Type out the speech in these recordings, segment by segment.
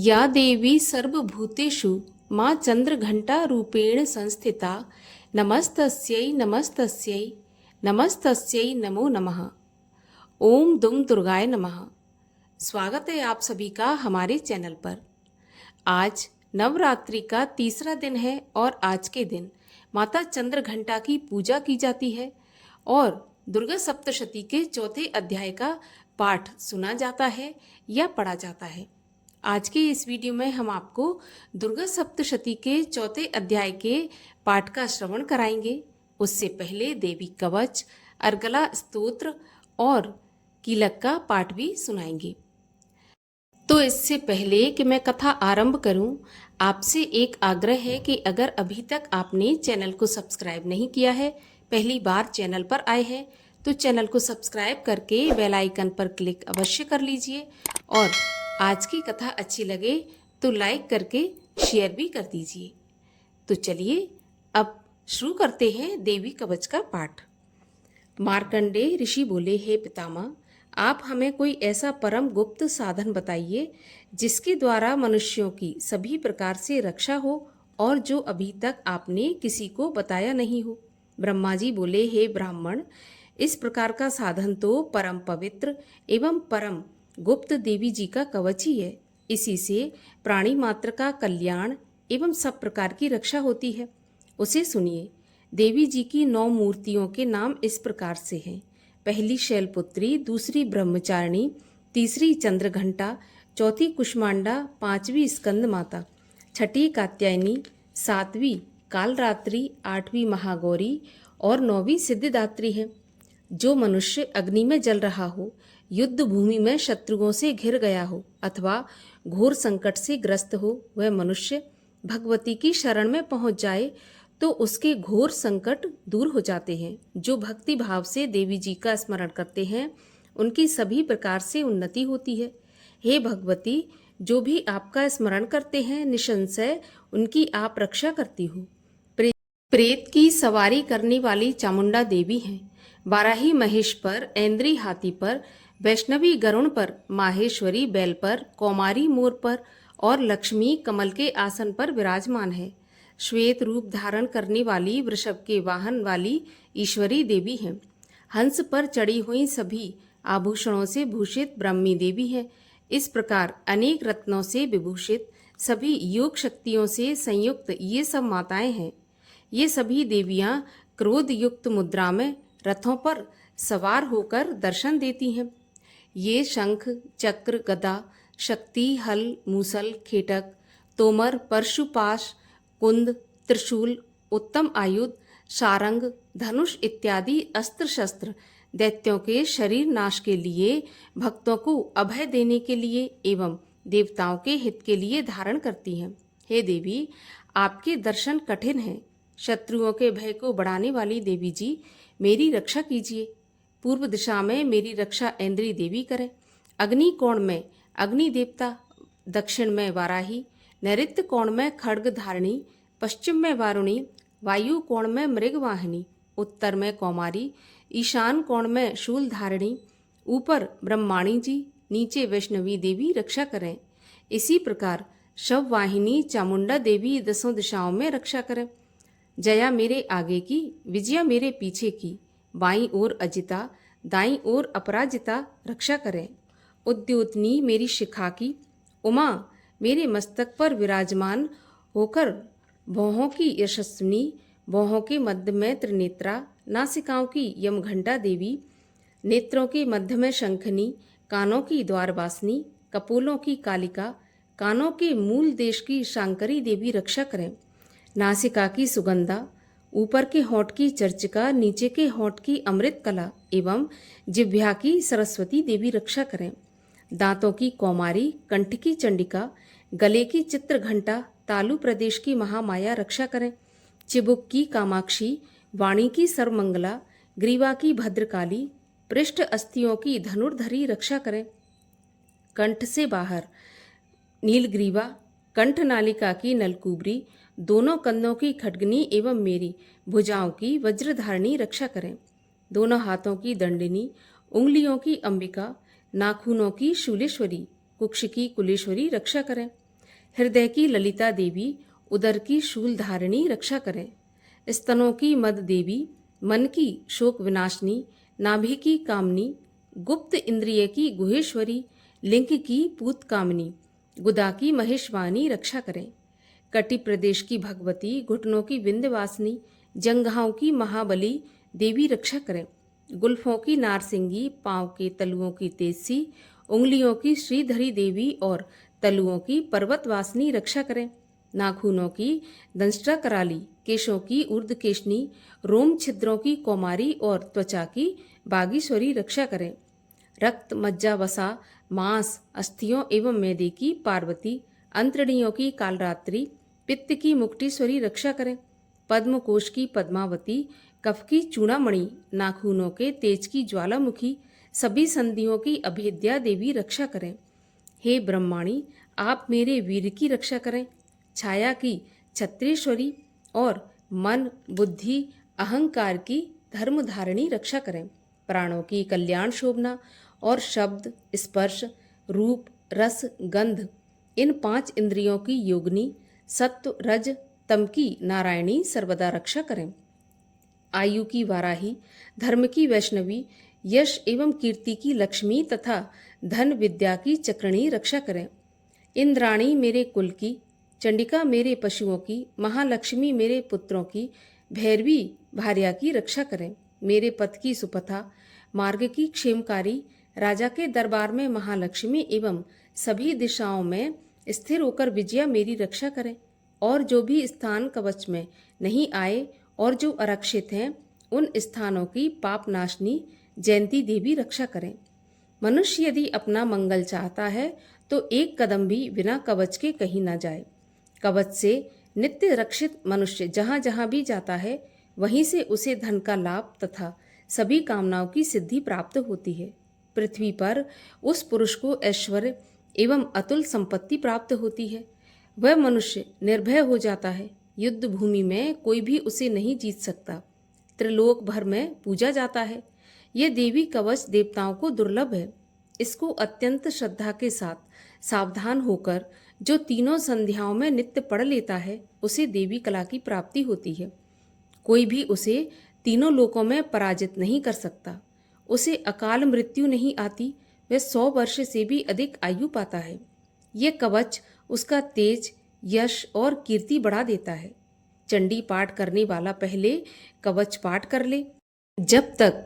या देवी सर्वभूतेषु माँ चंद्रघंटा रूपेण संस्थिता नमस्तस्यै नमस्तस्यै नमस्तस्यै नमो नमः। ओम दुम दुर्गाय नमः। स्वागत है आप सभी का हमारे चैनल पर। आज नवरात्रि का तीसरा दिन है और आज के दिन माता चंद्रघंटा की पूजा की जाती है और दुर्गा सप्तशती के चौथे अध्याय का पाठ सुना जाता है या पढ़ा जाता है। आज के इस वीडियो में हम आपको दुर्गा सप्तशती के चौथे अध्याय के पाठ का श्रवण कराएंगे। उससे पहले देवी कवच, अर्गला स्तोत्र और कीलक का पाठ भी सुनाएंगे। तो इससे पहले कि मैं कथा आरंभ करूं, आपसे एक आग्रह है कि अगर अभी तक आपने चैनल को सब्सक्राइब नहीं किया है, पहली बार चैनल पर आए हैं, तो चैनल को सब्सक्राइब करके बेल आइकन पर क्लिक अवश्य कर लीजिए और आज की कथा अच्छी लगे तो लाइक करके शेयर भी कर दीजिए। तो चलिए अब शुरू करते हैं देवी कवच का पाठ। मार्कंडेय ऋषि बोले, हे पितामह, आप हमें कोई ऐसा परम गुप्त साधन बताइए जिसके द्वारा मनुष्यों की सभी प्रकार से रक्षा हो और जो अभी तक आपने किसी को बताया नहीं हो। ब्रह्मा जी बोले, हे ब्राह्मण, इस प्रकार का साधन तो परम पवित्र एवं परम गुप्त देवी जी का कवच ही है। इसी से प्राणी मात्र का कल्याण एवं सब प्रकार की रक्षा होती है। उसे सुनिए। देवी जी की 9 मूर्तियों के नाम इस प्रकार से हैं। पहली शैलपुत्री, दूसरी ब्रह्मचारिणी, तीसरी चंद्रघंटा, चौथी कुष्मांडा, पांचवी स्कंद माता, छठी कात्यायनी, सातवीं कालरात्रि, आठवीं महागौरी और 9वीं सिद्धिदात्री है। जो मनुष्य अग्नि में जल रहा हो, युद्ध भूमि में शत्रुओं से घिर गया हो अथवा घोर संकट से ग्रस्त हो, वह मनुष्य भगवती की शरण में पहुंच जाए तो उसके घोर संकट दूर हो जाते हैं। जो भक्ति भाव से देवी जी का स्मरण करते हैं, उनकी सभी प्रकार से उन्नति होती है। हे भगवती, जो भी आपका स्मरण करते हैं, निसंशय उनकी आप रक्षा करती हो। प्रेत की सवारी करने वाली चामुंडा देवी हैं। वाराही महेश पर, ऐन्द्री हाथी पर, वैष्णवी गरुण पर, माहेश्वरी बैल पर, कौमारी मोर पर और लक्ष्मी कमल के आसन पर विराजमान है। श्वेत रूप धारण करने वाली वृषभ के वाहन वाली ईश्वरी देवी हैं। हंस पर चढ़ी हुई सभी आभूषणों से भूषित ब्रह्मी देवी हैं। इस प्रकार अनेक रत्नों से विभूषित सभी योग शक्तियों से संयुक्त ये सब माताएं हैं। ये सभी देवियां क्रोध युक्त मुद्रा में रथों पर सवार होकर दर्शन देती हैं। ये शंख, चक्र, गदा, शक्ति, हल, मूसल, खेटक, तोमर, परशुपाश, कुंद, त्रिशूल, उत्तम आयुध, सारंग, धनुष इत्यादि अस्त्र शस्त्र दैत्यों के शरीर नाश के लिए, भक्तों को अभय देने के लिए एवं देवताओं के हित के लिए धारण करती हैं। हे देवी, आपके दर्शन कठिन हैं। शत्रुओं के भय को बढ़ाने वाली देवी जी, मेरी रक्षा कीजिए। पूर्व दिशा में मेरी रक्षा ऐन्द्री देवी करें। अग्नि कोण में अग्नि देवता, दक्षिण में वाराही, नैऋत्य कोण में खड्ग धारिणी, पश्चिम में वारुणी, वायु कोण में मृगवाहिनी, उत्तर में कौमारी, ईशान कोण में शूल धारिणी, ऊपर ब्रह्माणी जी, नीचे वैष्णवी देवी रक्षा करें। इसी प्रकार शववाहिनी चामुंडा देवी 10 दिशाओं में रक्षा करें। जया मेरे आगे की, विजया मेरे पीछे की, बाईं ओर अजिता, दाईं ओर अपराजिता रक्षा करें। उद्योतनी मेरी शिखा की, उमा मेरे मस्तक पर विराजमान होकर भौहों की यशस्विनी, भौहों के मध्य में त्रिनेत्रा, नासिकाओं की यमघंटा देवी, नेत्रों के मध्य में शंखनी, कानों की द्वारवासिनी, कपोलों की कालिका, कानों के मूल देश की शांकरी देवी रक्षा करें। नासिका की सुगंधा, ऊपर के होंठ की चर्चिका, नीचे के होंठ की अमृत कला एवं जिह्वा की सरस्वती देवी रक्षा करें। दांतों की कौमारी, कंठ की चंडिका, गले की चित्रघंटा, तालु प्रदेश की महामाया रक्षा करें। चिबुक की कामाक्षी, वाणी की सर्वमंगला, ग्रीवा की भद्रकाली, पृष्ठ अस्थियों की धनुर्धरी रक्षा करें। कंठ से बाहर नीलग्रीवा, कंठ नालिका की नलकुबरी, दोनों कंधों की खड्गनी एवं मेरी भुजाओं की वज्रधारिणी रक्षा करें। दोनों हाथों की दंडिनी, उंगलियों की अंबिका, नाखूनों की शूलेश्वरी, कुक्ष की कुलेश्वरी रक्षा करें। हृदय की ललिता देवी, उदर की शूलधारिणी रक्षा करें। स्तनों की मद देवी, मन की शोक विनाशिनी, नाभि की कामनी, गुप्त इंद्रिय की गुहेश्वरी, लिंग की पूत कामिनी, गुदा की महेशवानी रक्षा करें। कटि प्रदेश की भगवती, घुटनों की विंध्यवासिनी, जंघाओं की महाबली देवी रक्षा करें। गुल्फों की नारसिंगी, पांव के तलुओं की तेजसी, उंगलियों की श्रीधरी देवी और तलुओं की पर्वतवासिनी रक्षा करें। नाखूनों की दंष्ट्रा कराली, केशों की ऊर्ध्वकेशनी, रोम छिद्रों की कौमारी और त्वचा की बागीश्वरी रक्षा करें। रक्त, मज्जा, वसा, मांस, अस्थियों एवं मैदे की पार्वती, अंतड़ियों की कालरात्रि, पित्त की मुक्टेश्वरी रक्षा करें। पद्म कोश की पद्मावती, कफ की चूड़ामणि, नाखूनों के तेज की ज्वालामुखी, सभी संधियों की अभेद्या देवी रक्षा करें। हे ब्रह्माणी, आप मेरे वीर की रक्षा करें। छाया की छत्रेश्वरी और मन, बुद्धि, अहंकार की धर्मधारिणी रक्षा करें। प्राणों की कल्याण शोभना और शब्द, स्पर्श, रूप, रस, गंध, इन 5 इंद्रियों की योगिनी, सत्व, रज, तम की नारायणी सर्वदा रक्षा करें। आयु की वाराही, धर्म की वैष्णवी, यश एवं कीर्ति की लक्ष्मी तथा धन विद्या की चक्रणी रक्षा करें। इंद्राणी मेरे कुल की, चंडिका मेरे पशुओं की, महालक्ष्मी मेरे पुत्रों की, भैरवी भार्या की रक्षा करें। मेरे पथ की सुपथा, मार्ग की क्षेमकारी, राजा के दरबार में महालक्ष्मी एवं सभी दिशाओं में स्थिर होकर विजया मेरी रक्षा करें। और जो भी स्थान कवच में नहीं आए और जो आरक्षित हैं, उन स्थानों की पाप नाशनी जयंती देवी रक्षा करें। मनुष्य यदि अपना मंगल चाहता है तो एक कदम भी बिना कवच के कहीं ना जाए। कवच से नित्य रक्षित मनुष्य जहाँ जहाँ भी जाता है, वहीं से उसे धन का लाभ तथा सभी कामनाओं की सिद्धि प्राप्त होती है। पृथ्वी पर उस पुरुष को ऐश्वर्य एवं अतुल संपत्ति प्राप्त होती है। वह मनुष्य निर्भय हो जाता है। युद्ध भूमि में कोई भी उसे नहीं जीत सकता। त्रिलोक भर में पूजा जाता है। यह देवी कवच देवताओं को दुर्लभ है। इसको अत्यंत श्रद्धा के साथ सावधान होकर जो तीनों संध्याओं में नित्य पढ़ लेता है, उसे देवी कला की प्राप्ति होती है। कोई भी उसे तीनों लोकों में पराजित नहीं कर सकता। उसे अकाल मृत्यु नहीं आती। वह 100 वर्ष से भी अधिक आयु पाता है। यह कवच उसका तेज, यश और कीर्ति बढ़ा देता है। चंडी पाठ करने वाला पहले कवच पाठ कर ले। जब तक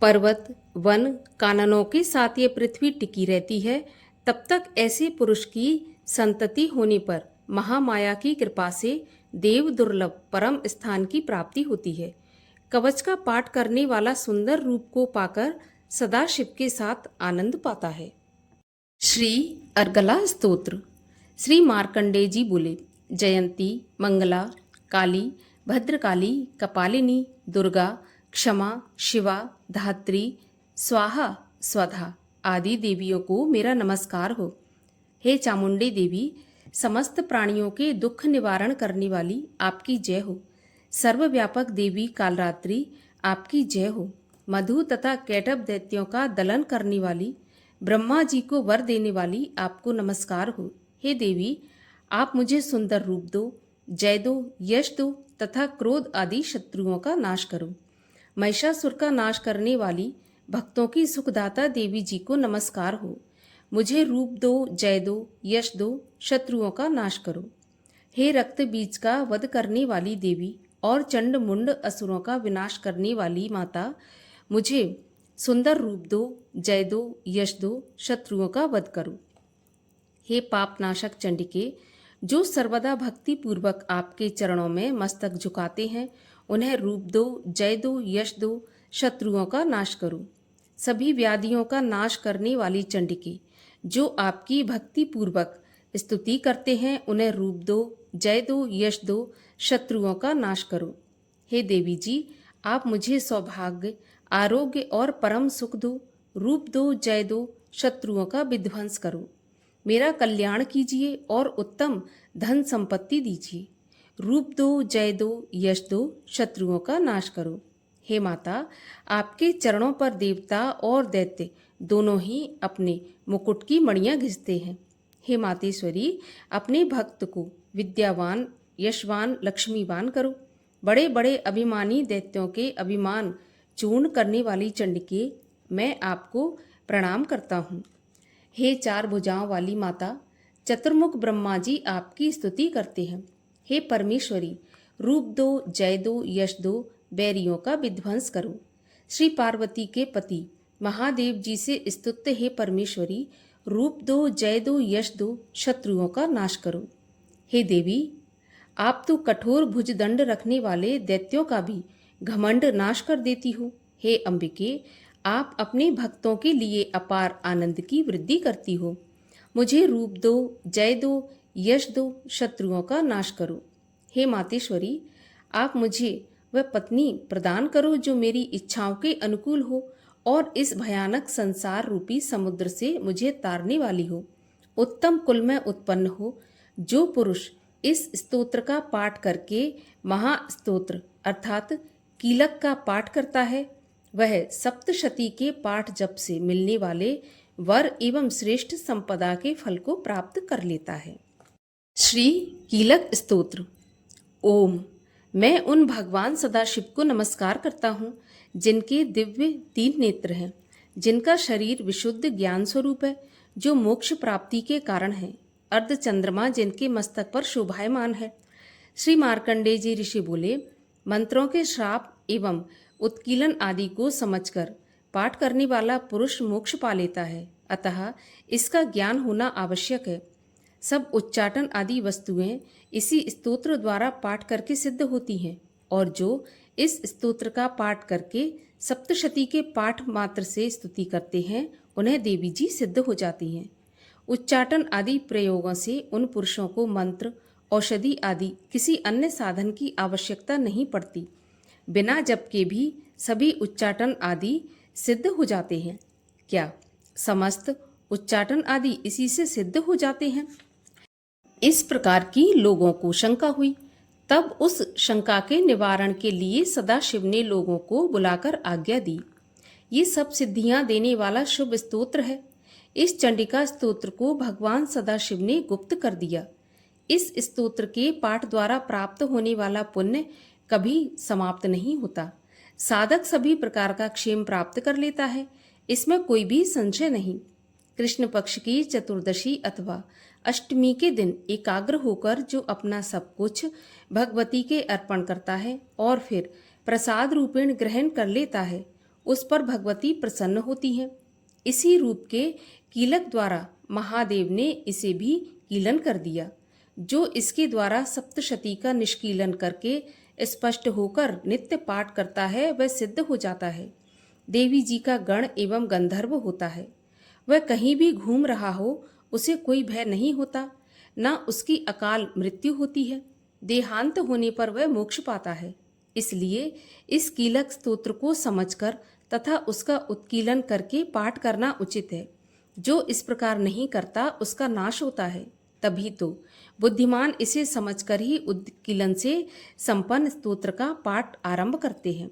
पर्वत, वन, काननों के साथ ये पृथ्वी टिकी रहती है, तब तक ऐसे पुरुष की संतति होने पर महामाया की कृपा से देव दुर्लभ परम स्थान की प्राप्ति होती है। कवच का पाठ करने वाला सुंदर रूप को पाकर सदा शिव के साथ आनंद पाता है। श्री अर्गला स्तोत्र। श्री मार्कंडेय जी बोले, जयंती, मंगला, काली, भद्रकाली, कपालिनी, दुर्गा, क्षमा, शिवा, धात्री, स्वाहा, स्वधा आदि देवियों को मेरा नमस्कार हो। हे चामुंडी देवी, समस्त प्राणियों के दुख निवारण करने वाली आपकी जय हो। सर्वव्यापक देवी कालरात्रि आपकी जय हो। मधु तथा कैटभ दैत्यों का दलन करने वाली, ब्रह्मा जी को वर देने वाली आपको नमस्कार हो। हे देवी, आप मुझे सुंदर रूप दो, जय दो, यश दो तथा क्रोध आदि शत्रुओं का नाश करो। महिषासुर का नाश करने वाली भक्तों की सुखदाता देवी जी को नमस्कार हो। मुझे रूप दो, जय दो, यश दो, शत्रुओं का नाश करो। हे रक्त बीज का वध करने वाली देवी और चंड मुंड असुरों का विनाश करने वाली माता, मुझे सुंदर रूप दो, जय दो, यश दो, शत्रुओं का वध करो। हे पापनाशक चंडिके, जो सर्वदा भक्ति पूर्वक आपके चरणों में मस्तक झुकाते हैं, उन्हें रूप दो, जय दो, यश दो, शत्रुओं का नाश करो। सभी व्याधियों का नाश करने वाली चंडिके, जो आपकी भक्ति पूर्वक स्तुति करते हैं, उन्हें रूप दो, जय दो, यश दो, शत्रुओं का नाश करो। हे देवी जी, आप मुझे सौभाग्य, आरोग्य और परम सुख दो। रूप दो, जय दो, शत्रुओं का विध्वंस करो। मेरा कल्याण कीजिए और उत्तम धन संपत्ति दीजिए। रूप दो, जय दो, यश दो, शत्रुओं का नाश करो। हे माता, आपके चरणों पर देवता और दैत्य दोनों ही अपने मुकुट की मणियां घिसते हैं। हे मातेश्वरी, अपने भक्त को विद्यावान, यशवान, लक्ष्मीवान करो। बड़े बड़े अभिमानी दैत्यों के अभिमान चूर्ण करने वाली चंडिके, मैं आपको प्रणाम करता हूँ। हे चार भुजाओं वाली माता, चतुर्मुख ब्रह्मा जी आपकी स्तुति करते हैं। हे परमेश्वरी, रूप दो, जय दो, यश दो, बैरियों का विध्वंस करो। श्री पार्वती के पति महादेव जी से स्तुत हे परमेश्वरी, रूप दो, जय दो, यश दो, शत्रुओं का नाश करो। हे देवी, आप तो कठोर भुजदंड रखने वाले दैत्यों का भी घमंड नाश कर देती हो। हे अंबिके, आप अपने भक्तों के लिए अपार आनंद की वृद्धि करती हो। मुझे रूप दो, जय दो, यश दो, शत्रुओं का नाश करो। हे मातेश्वरी, आप मुझे वह पत्नी प्रदान करो जो मेरी इच्छाओं के अनुकूल हो और इस भयानक संसार रूपी समुद्र से मुझे तारने वाली हो। उत्तम कुल में उत्पन्न हो। जो पुरुष इस स्तोत्र का पाठ करके महास्तोत्र अर्थात कीलक का पाठ करता है, वह सप्तशती के पाठ जप से मिलने वाले वर एवं श्रेष्ठ संपदा के फल को प्राप्त कर लेता है। श्री कीलक स्तोत्र। ओम। मैं उन भगवान सदाशिव को नमस्कार करता हूँ जिनके दिव्य तीन नेत्र हैं, जिनका शरीर विशुद्ध ज्ञान स्वरूप है, जो मोक्ष प्राप्ति के कारण है। अर्धचंद्रमा जिनके मस्तक पर शोभायमान है। श्री मार्कंडेय जी ऋषि बोले, मंत्रों के श्राप एवं उत्कीलन आदि को समझकर पाठ करने वाला पुरुष मोक्ष पा लेता है, अतः इसका ज्ञान होना आवश्यक है। सब उच्चाटन आदि वस्तुएं इसी स्तोत्र द्वारा पाठ करके सिद्ध होती हैं, और जो इस स्तोत्र का पाठ करके सप्तशती के पाठ मात्र से स्तुति करते हैं, उन्हें देवी जी सिद्ध हो जाती हैं। उच्चाटन आदि प्रयोगों से उन पुरुषों को मंत्र, औषधि आदि किसी अन्य साधन की आवश्यकता नहीं पड़ती। बिना जप के भी सभी उच्चाटन आदि सिद्ध हो जाते हैं। क्या समस्त उच्चाटन आदि इसी से सिद्ध हो जाते हैं? इस प्रकार की लोगों को शंका हुई। तब उस शंका के निवारण के लिए सदाशिव ने लोगों को बुलाकर आज्ञा दी। ये सब सिद्धियां देने वाला शुभ स्तोत्र है। इस चंडिका स्तोत्र को भगवान सदाशिव ने गुप्त कर दिया। इस स्तोत्र के पाठ द्वारा प्राप्त होने वाला पुण्य कभी समाप्त नहीं होता। साधक सभी प्रकार का क्षेम प्राप्त कर लेता है, इसमें कोई भी संशय नहीं। कृष्ण पक्ष की चतुर्दशी अथवा अष्टमी के दिन एकाग्र होकर जो अपना सब कुछ भगवती के अर्पण करता है और फिर प्रसाद रूपेण ग्रहण कर लेता है, उस पर भगवती प्रसन्न होती हैं। इसी रूप के कीलक द्वारा महादेव ने इसे भी कीलन कर दिया। जो इसके द्वारा सप्तशती का निष्कीलन करके स्पष्ट होकर नित्य पाठ करता है, वह सिद्ध हो जाता है। देवी जी का गण एवं गंधर्व होता है। वह कहीं भी घूम रहा हो, उसे कोई भय नहीं होता, न उसकी अकाल मृत्यु होती है। देहांत होने पर वह मोक्ष पाता है। इसलिए इस कीलक स्तोत्र को समझकर तथा उसका उत्कीलन करके पाठ करना उचित है। जो इस प्रकार नहीं करता, उसका नाश होता है। तभी तो बुद्धिमान इसे समझकर ही उत्कीलन से संपन्न स्तोत्र का पाठ आरंभ करते हैं।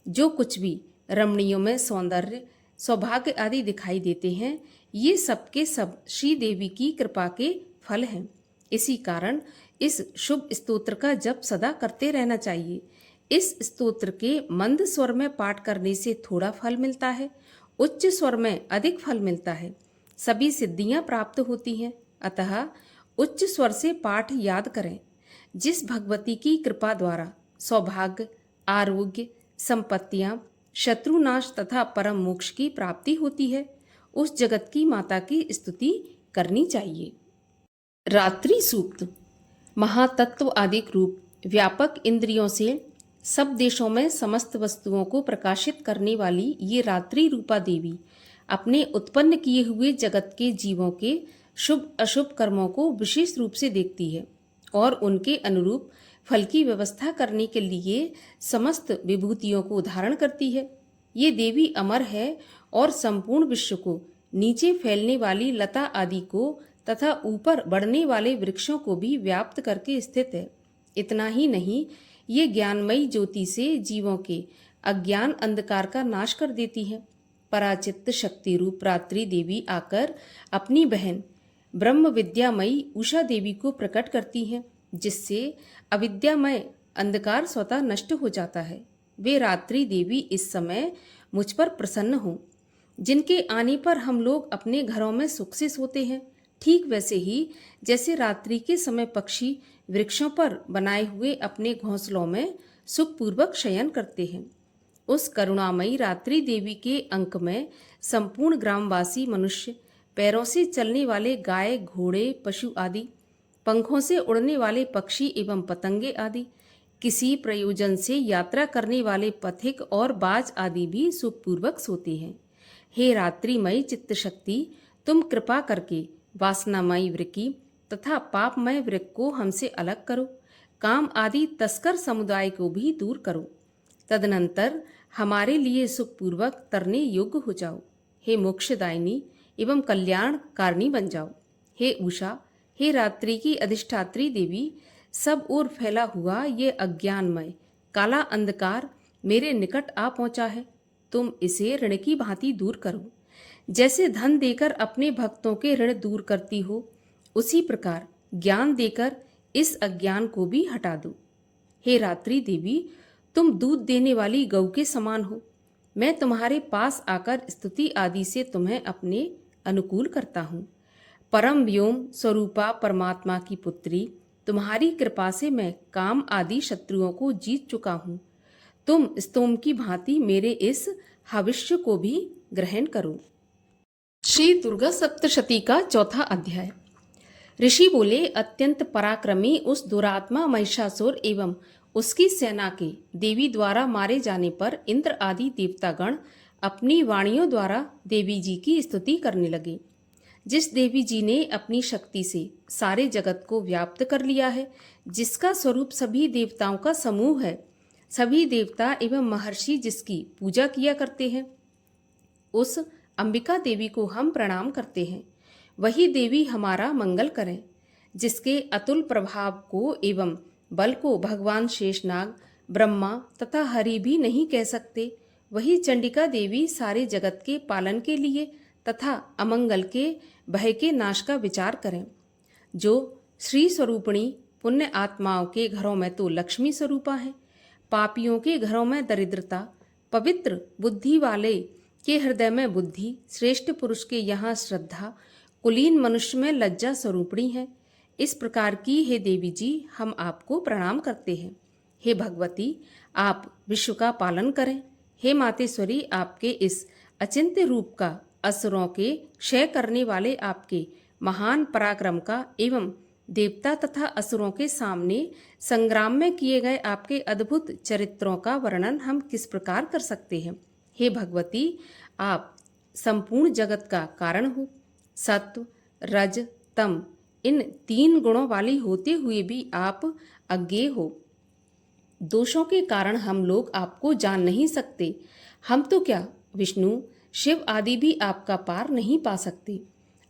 जो कुछ भी रमणियों में सौंदर्य, सौभाग्य आदि दिखाई देते हैं, ये सब के सब श्री देवी की कृपा के फल हैं। इसी कारण इस शुभ स्तोत्र का जप सदा करते रहना चाहिए। इस स्तोत्र के मंद स्वर में पाठ करने से थोड़ा फल मिलता है, उच्च स्वर में अधिक फल मिलता है। सभी सिद्धियां प्राप्त होती हैं, अतः उच्च स्वर से पाठ याद करें। जिस भगवती की कृपा द्वारा सौभाग्य, आरोग्य, संपत्तियां, शत्रुनाश तथा परम मोक्ष की प्राप्ति होती है, उस जगत की माता की स्तुति करनी चाहिए। रात्रि सूक्त। महातत्व आदिक रूप, व्यापक इंद्रियों से सब देशों में समस्त वस्तुओं को प्रकाशित करने वाली ये रात्रि रूपा देवी अपने उत्पन्न किए हुए जगत के जीवों के शुभ अशुभ कर्मों को विशेष रूप से देखती है और उनके अनुरूप फल की व्यवस्था करने के लिए समस्त विभूतियों को धारण करती है। ये देवी अमर है और संपूर्ण विश्व को, नीचे फैलने वाली लता आदि को तथा ऊपर बढ़ने वाले वृक्षों को भी व्याप्त करके स्थित है। इतना ही नहीं, ये ज्ञानमयी ज्योति से जीवों के अज्ञान अंधकार का नाश कर देती है। पराचित्त शक्ति रूप रात्रि देवी आकर अपनी बहन ब्रह्म विद्यामयी उषा देवी को प्रकट करती हैं, जिससे अविद्यामय अंधकार स्वतः नष्ट हो जाता है। वे रात्रि देवी इस समय मुझ पर प्रसन्न हों, जिनके आने पर हम लोग अपने घरों में सुख से सोते हैं, ठीक वैसे ही जैसे रात्रि के समय पक्षी वृक्षों पर बनाए हुए अपने घोंसलों में सुखपूर्वक शयन करते हैं। उस करुणामयी रात्रि देवी के अंक में संपूर्ण ग्रामवासी मनुष्य, पैरों से चलने वाले गाय घोड़े पशु आदि, पंखों से उड़ने वाले पक्षी एवं पतंगे आदि, किसी प्रयोजन से यात्रा करने वाले पथिक और बाज आदि भी सुखपूर्वक सोते हैं। हे रात्रिमयी चित्त शक्ति, तुम कृपा करके वासनामयी वृक्की तथा पापमय वृक्क को हमसे अलग करो, काम आदि तस्कर समुदाय को भी दूर करो। तदनंतर हमारे लिए सुखपूर्वक तरने योग्य हो जाओ। हे मोक्षदायिनी एवं कल्याण कारिणी बन जाओ। हे उषा, हे रात्रि की अधिष्ठात्री देवी, सब ओर फैला हुआ ये अज्ञानमय काला अंधकार मेरे निकट आ पहुंचा है। तुम इसे ऋण की भांति दूर करो। जैसे धन देकर अपने भक्तों के ऋण दूर करती हो, उसी प्रकार ज्ञान देकर इस अज्ञान को भी हटा दो। हे रात्रि देवी, तुम दूध देने वाली गौ के समान हो। मैं तुम्हारे पास आकर स्तुति आदि से तुम्हें अपने अनुकूल करता हूँ। परम व्योम स्वरूपा परमात्मा की पुत्री, तुम्हारी कृपा से मैं काम आदि शत्रुओं को जीत चुका हूँ। तुम स्तोम की भांति मेरे इस हविष्य को भी ग्रहण करो। श्री दुर्गा सप्तशती का चौथा अध्याय। ऋषि बोले, अत्यंत पराक्रमी उस दुरात्मा महिषासुर एवं उसकी सेना के देवी द्वारा मारे जाने पर इंद्र आदि देवतागण अपनी वाणियों द्वारा देवी जी की स्तुति करने लगे। जिस देवी जी ने अपनी शक्ति से सारे जगत को व्याप्त कर लिया है, जिसका स्वरूप सभी देवताओं का समूह है, सभी देवता एवं महर्षि जिसकी पूजा किया करते हैं, उस अंबिका देवी को हम प्रणाम करते हैं। वही देवी हमारा मंगल करें। जिसके अतुल प्रभाव को एवं बल को भगवान शेषनाग, ब्रह्मा तथा हरि भी नहीं कह सकते, वही चंडिका देवी सारे जगत के पालन के लिए तथा अमंगल के भय के नाश का विचार करें। जो श्री स्वरूपिणी पुण्य आत्माओं के घरों में तो लक्ष्मी स्वरूपा है, पापियों के घरों में दरिद्रता, पवित्र बुद्धि वाले के हृदय में बुद्धि, श्रेष्ठ पुरुष के यहाँ श्रद्धा, कुलीन मनुष्य में लज्जा स्वरूपिणी है। इस प्रकार की हे देवी जी, हम आपको प्रणाम करते हैं। हे भगवती, आप विश्व का पालन करें। हे मातेश्वरी, आपके इस अचिंत्य रूप का, असुरों के क्षय करने वाले आपके महान पराक्रम का एवं देवता तथा असुरों के सामने संग्राम में किए गए आपके अद्भुत चरित्रों का वर्णन हम किस प्रकार कर सकते हैं। हे भगवती, आप संपूर्ण जगत का कारण हो। सत्व, रज, तम इन 3 गुणों वाली होते हुए भी आप अज्ञेय हो। दोषों के कारण हम लोग आपको जान नहीं सकते। हम तो क्या, विष्णु शिव आदि भी आपका पार नहीं पा सकते।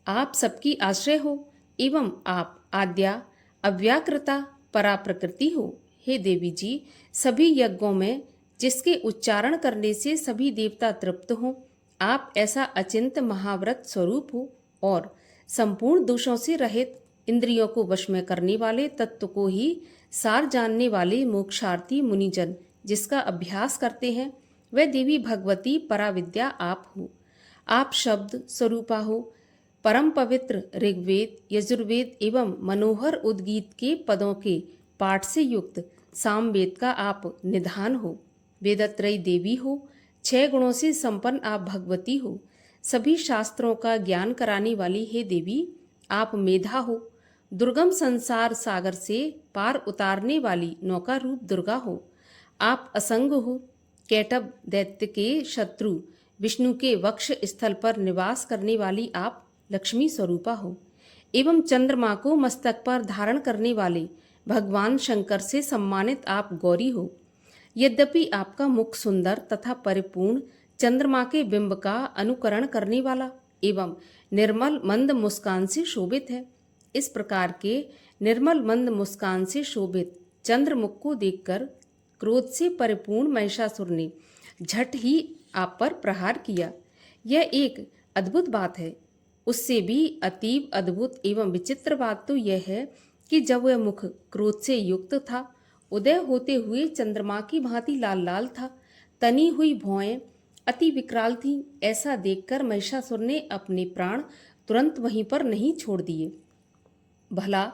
आप सबकी आश्रय हो एवं आप आद्या अव्याकृता परा प्रकृति हो। हे देवी जी, सभी यज्ञों में जिसके उच्चारण करने से सभी देवता तृप्त हो, आप ऐसा अचिंत महाव्रत स्वरूप हो और संपूर्ण दोषों से रहित, इंद्रियों को वश में करने वाले, तत्व को ही सार जानने वाले मोक्षार्थी मुनिजन जिसका अभ्यास करते हैं, वह देवी भगवती पराविद्या आप हो। आप शब्द स्वरूपा हो। परम पवित्र ऋग्वेद, यजुर्वेद एवं मनोहर उद्गीत के पदों के पाठ से युक्त सामवेद का आप निधान हो। वेदत्रयी देवी हो। 6 गुणों से संपन्न आप भगवती हो। सभी शास्त्रों का ज्ञान कराने वाली हे देवी, आप मेधा हो। दुर्गम संसार सागर से पार उतारने वाली नौका रूप दुर्गा हो। आप असंग हो। कैटभ दैत्य के शत्रु विष्णु के वक्ष स्थल पर निवास करने वाली आप लक्ष्मी स्वरूपा हो एवं चंद्रमा को मस्तक पर धारण करने वाले भगवान शंकर से सम्मानित आप गौरी हो। यद्यपि आपका मुख सुंदर तथा परिपूर्ण चंद्रमा के बिंब का अनुकरण करने वाला एवं निर्मल मंद मुस्कान से शोभित है। इस प्रकार के निर्मल मंद मुस्कान से शोभित चंद्रमुख को देखकर क्रोध से परिपूर्ण महिषासुर ने झट ही आप पर प्रहार किया। यह एक अद्भुत बात है। उससे भी अतीब अद्भुत एवं विचित्र बात तो यह है कि जब वह मुख क्रोध से युक्त था, उदय होते हुए चंद्रमा की भांति लाल लाल था, तनी हुई भौएं अति विकराल थीं। ऐसा देखकर महिषासुर ने अपने प्राण तुरंत वहीं पर नहीं छोड़ दिए। भला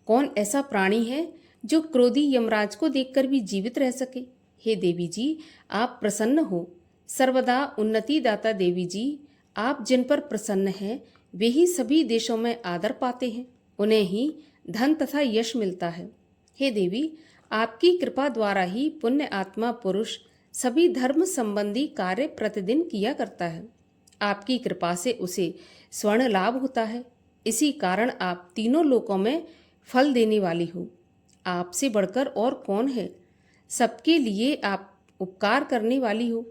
कौन ऐसा प्राणी है जो क्रोधी यमराज को देखकर भी जीवित रह सके। हे देवी जी, आप प्रसन्न हो। सर्वदा उन्नति दाता देवी जी, आप जिन पर प्रसन्न हैं वे ही सभी देशों में आदर पाते हैं, उन्हें ही धन तथा यश मिलता है। हे देवी, आपकी कृपा द्वारा ही पुण्य आत्मा पुरुष सभी धर्म संबंधी कार्य प्रतिदिन किया करता है। आपकी कृपा से उसे स्वर्ण लाभ होता है। इसी कारण आप तीनों लोकों में फल देने वाली हो। आपसे बढ़कर और कौन है? सबके लिए आप उपकार करने वाली हो।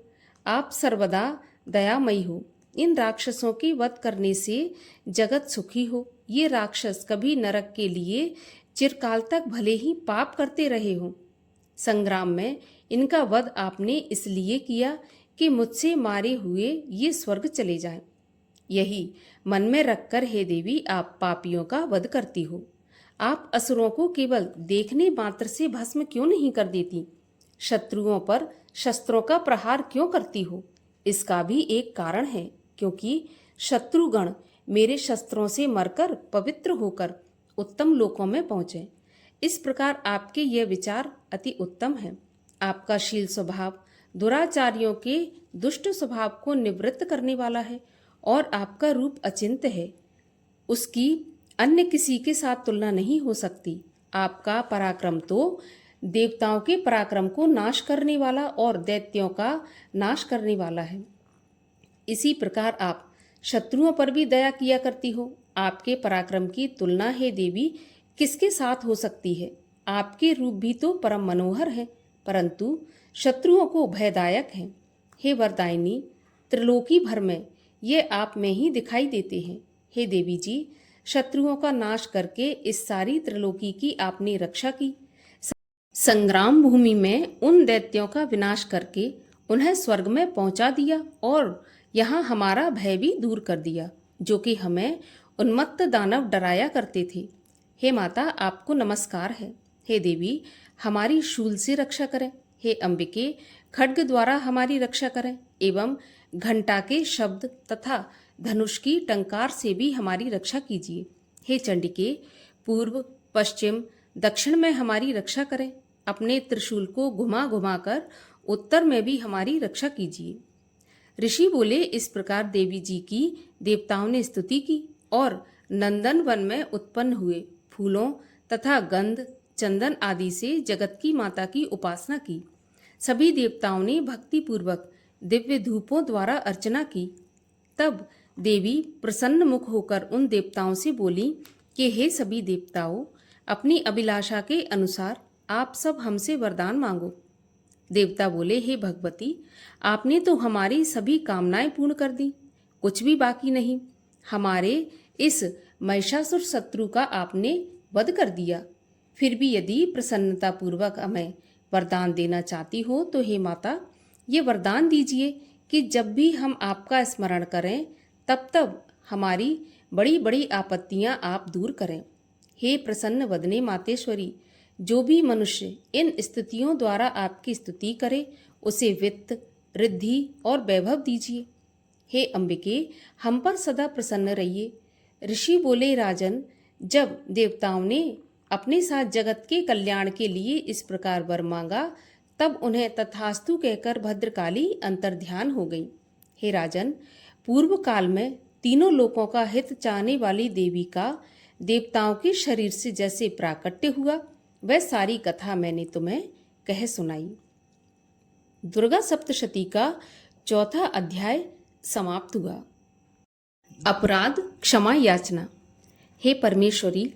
आप सर्वदा दयामयी हो। इन राक्षसों के वध करने से जगत सुखी हो। ये राक्षस कभी नरक के लिए चिरकाल तक भले ही पाप करते रहे हो। संग्राम में इनका वध आपने इसलिए किया कि मुझसे मारे हुए ये स्वर्ग चले जाएं। यही मन में रखकर हे देवी आप पापियों का वध करती हो। आप असुरों को केवल देखने मात्र से भस्म क्यों नहीं कर देती? शत्रुओं पर शस्त्रों का प्रहार क्यों करती हो? इसका भी एक कारण है, क्योंकि शत्रुगण मेरे शस्त्रों से मरकर पवित्र होकर उत्तम लोकों में पहुंचे। इस प्रकार आपके यह विचार अति उत्तम है। आपका शील स्वभाव दुराचारियों के दुष्ट स्वभाव को निवृत्त करने वाला है और आपका रूप अचिंत्य है। उसकी अन्य किसी के साथ तुलना नहीं हो सकती। आपका पराक्रम तो देवताओं के पराक्रम को नाश करने वाला और दैत्यों का नाश करने वाला है। इसी प्रकार आप शत्रुओं पर भी दया किया करती हो। आपके पराक्रम की तुलना हे देवी किसके साथ हो सकती है? आपके रूप भी तो परम मनोहर है, परंतु शत्रुओं को भयदायक है। हे वरदायिनी, त्रिलोकी भर में ये आप में ही दिखाई देते हैं। हे देवी जी, शत्रुओं का नाश करके इस सारी त्रिलोकी की आपने रक्षा की। संग्राम भूमि में उन दैत्यों का विनाश करके उन्हें स्वर्ग में पहुंचा दिया और यहाँ हमारा भय भी दूर कर दिया, जो कि हमें उन्मत्त दानव डराया करते थे। हे माता, आपको नमस्कार है। हे देवी, हमारी शूल से रक्षा करें। हे अंबिके, खड्ग द्वारा हमारी रक्षा करें एवं घंटा के शब्द तथा धनुष की टंकार से भी हमारी रक्षा कीजिए। हे चंडिके, पूर्व पश्चिम दक्षिण में हमारी रक्षा करें। अपने त्रिशूल को घुमा घुमा कर उत्तर में भी हमारी रक्षा कीजिए। ऋषि बोले। इस प्रकार देवी जी की देवताओं ने स्तुति की और नंदन वन में उत्पन्न हुए फूलों तथा गंध चंदन आदि से जगत की माता की उपासना की। सभी देवताओं ने भक्ति पूर्वक दिव्य धूपों द्वारा अर्चना की। तब देवी प्रसन्न मुख होकर उन देवताओं से बोली कि हे सभी देवताओं, अपनी अभिलाषा के अनुसार आप सब हमसे वरदान मांगो। देवता बोले, हे भगवती, आपने तो हमारी सभी कामनाएं पूर्ण कर दी, कुछ भी बाकी नहीं। हमारे इस महिषासुर शत्रु का आपने वध कर दिया। फिर भी यदि प्रसन्नता पूर्वक हमें वरदान देना चाहती हो तो हे माता, ये वरदान दीजिए कि जब भी हम आपका स्मरण करें तब तब हमारी बड़ी बड़ी आपत्तियां आप दूर करें। हे प्रसन्न वदने मातेश्वरी, जो भी मनुष्य इन स्तुतियों द्वारा आपकी स्तुति करे उसे वित्त, रिद्धि और वैभव दीजिए। हे अंबिके, हम पर सदा प्रसन्न रहिए। ऋषि बोले, राजन, जब देवताओं ने अपने साथ जगत के कल्याण के लिए इस प्रकार वर मांगा तब उन्हें तथास्तु कहकर भद्रकाली अंतर्ध्यान हो गई। हे राजन, पूर्व काल में तीनों लोकों का हित चाहने वाली देवी का देवताओं के शरीर से जैसे प्राकट्य हुआ, वह सारी कथा मैंने तुम्हें कह सुनाई। दुर्गा सप्तशती का चौथा अध्याय समाप्त हुआ। अपराध क्षमा याचना। हे परमेश्वरी,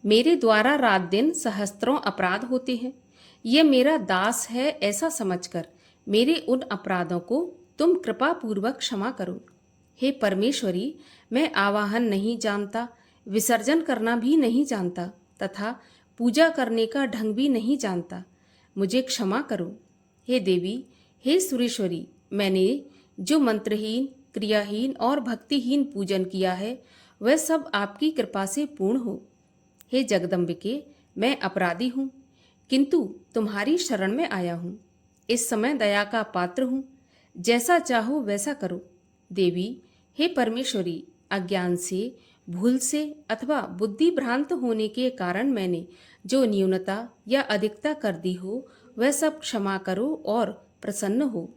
मेरे द्वारा रात दिन सहस्त्रों अपराध होते हैं। यह मेरा दास है ऐसा समझकर मेरे उन अपराधों को तुम कृपा पूर्वक क्षमा करो। हे परमेश्वरी, मैं आवाहन नहीं जानता, विसर्जन करना भी नहीं जानता तथा पूजा करने का ढंग भी नहीं जानता, मुझे क्षमा करो। हे देवी, हे सुरेश्वरी, मैंने जो मंत्रहीन, क्रियाहीन और भक्तिहीन पूजन किया है वह सब आपकी कृपा से पूर्ण हो। हे जगदम्बिके, मैं अपराधी हूँ, किंतु तुम्हारी शरण में आया हूँ। इस समय दया का पात्र हूँ, जैसा चाहो वैसा करो। देवी, हे परमेश्वरी, अज्ञान से, भूल से अथवा बुद्धि भ्रांत होने के कारण मैंने जो न्यूनता या अधिकता कर दी हो, वह सब क्षमा करो और प्रसन्न हो।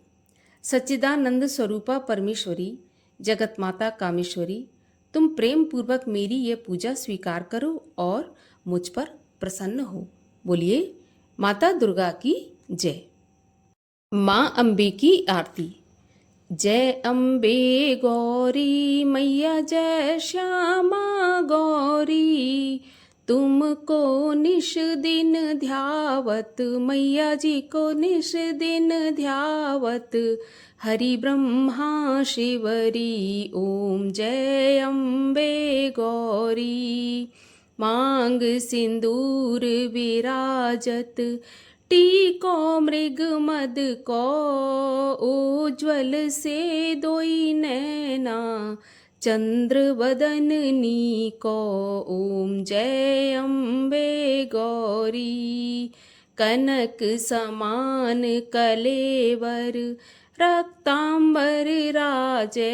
सच्चिदानंद स्वरूपा परमेश्वरी, जगत माता कामेश्वरी, तुम प्रेम पूर्वक मेरी यह पूजा स्वीकार करो और मुझ पर प्रसन्न हो। बोलिए माता दुर्गा की जय। माँ अम्बे की आरती। जय अम्बे गौरी मैया, जय श्यामा गौरी, तुमको निश दिन ध्यावत, मैया जी को निश दिन ध्यावत, हरि ब्रह्मा शिवरी, ओम जय अम्बे गौरी। मांग सिंदूर विराजत, टीको मृग मद को, उज्ज्वल से दोई नैना, चंद्र वदननी को, ओम जय अम्बे गौरी। कनक समान कलेवर, रक्तांबर राजे,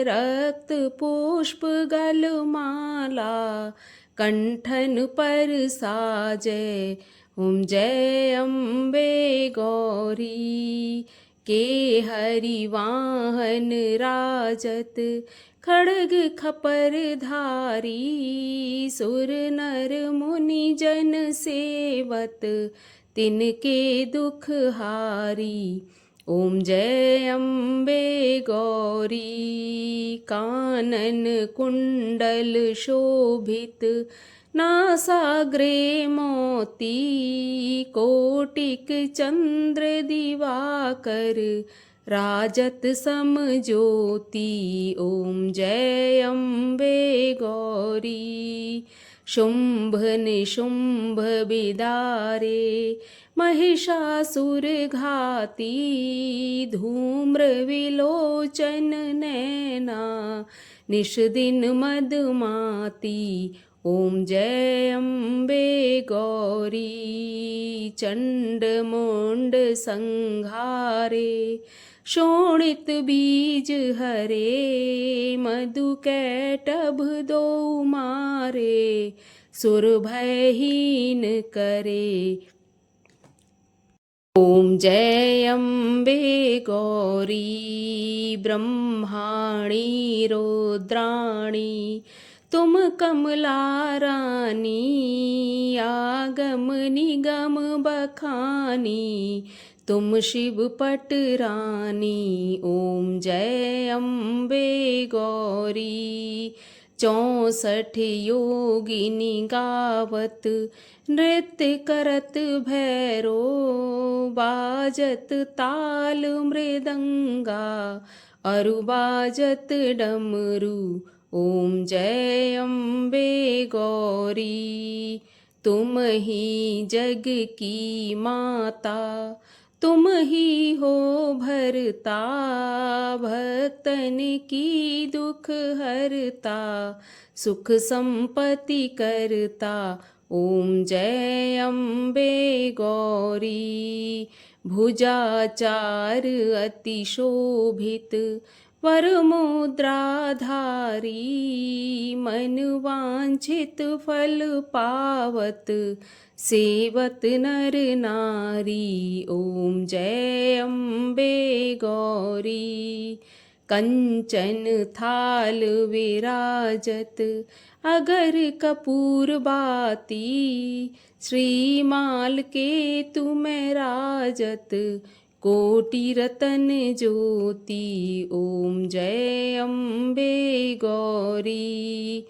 रक्त पुष्प गलमाला, कंठन पर साजे, ओम जय अम्बे गौरी। के हरि वाहन राजत, खड़ग खपर धारी, सुर नर मुनि जन सेवत, तिनके दुख हारी, ओम जय अम्बे गौरी। कानन कुंडल शोभित, नासाग्रे मोती, कोटिक चंद्र दिवाकर, राजत सम ज्योति, ओम जय अम्बे गौरी। शुंभ निशुंभ बिदारे, महिषासुर घाती, धूम्र विलोचन नैना, निश दिन मदमाती, ओम जय अम्बे गौरी। चंड मुंड संहारे, शोणित बीज हरे, मधु कैटभ दो मारे, सुर भयहीन करे, ओम जय अम्बे गौरी। ब्रह्माणी रुद्राणी, तुम कमला रानी, आगम निगम बखानी, तुम शिव पट रानी, ओम जय अम्बे गौरी। 64 योगिनी गावत, नृत्य करत भैरो, बाजत ताल मृदंगा, अरु बाजत डमरू, ओम जय अम्बे गौरी। तुम ही जग की माता, तुम ही हो भरता, भक्तन की दुख हरता, सुख संपत्ति करता, ओम जय अम्बे गौरी। भुजाचार अति शोभित, वरमुद्राधारी, मन वांछित फल पावत, सेवत नर नारी, ओम जय अम्बे गौरी। कंचन थाल विराजत, अगर कपूर बाती, श्रीमाल के तुम राजत, कोटि रतन ज्योति, ओम जय अम्बे गौरी।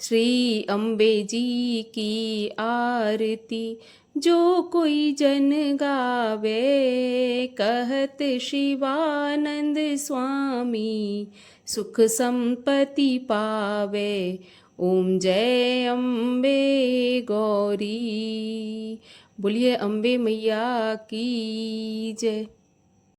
श्री अम्बे जी की आरती, जो कोई जन गावे, कहत शिवानंद स्वामी, सुख संपत्ति पावे, ओम जय अम्बे गौरी। बोलिए अम्बे मैया की जय।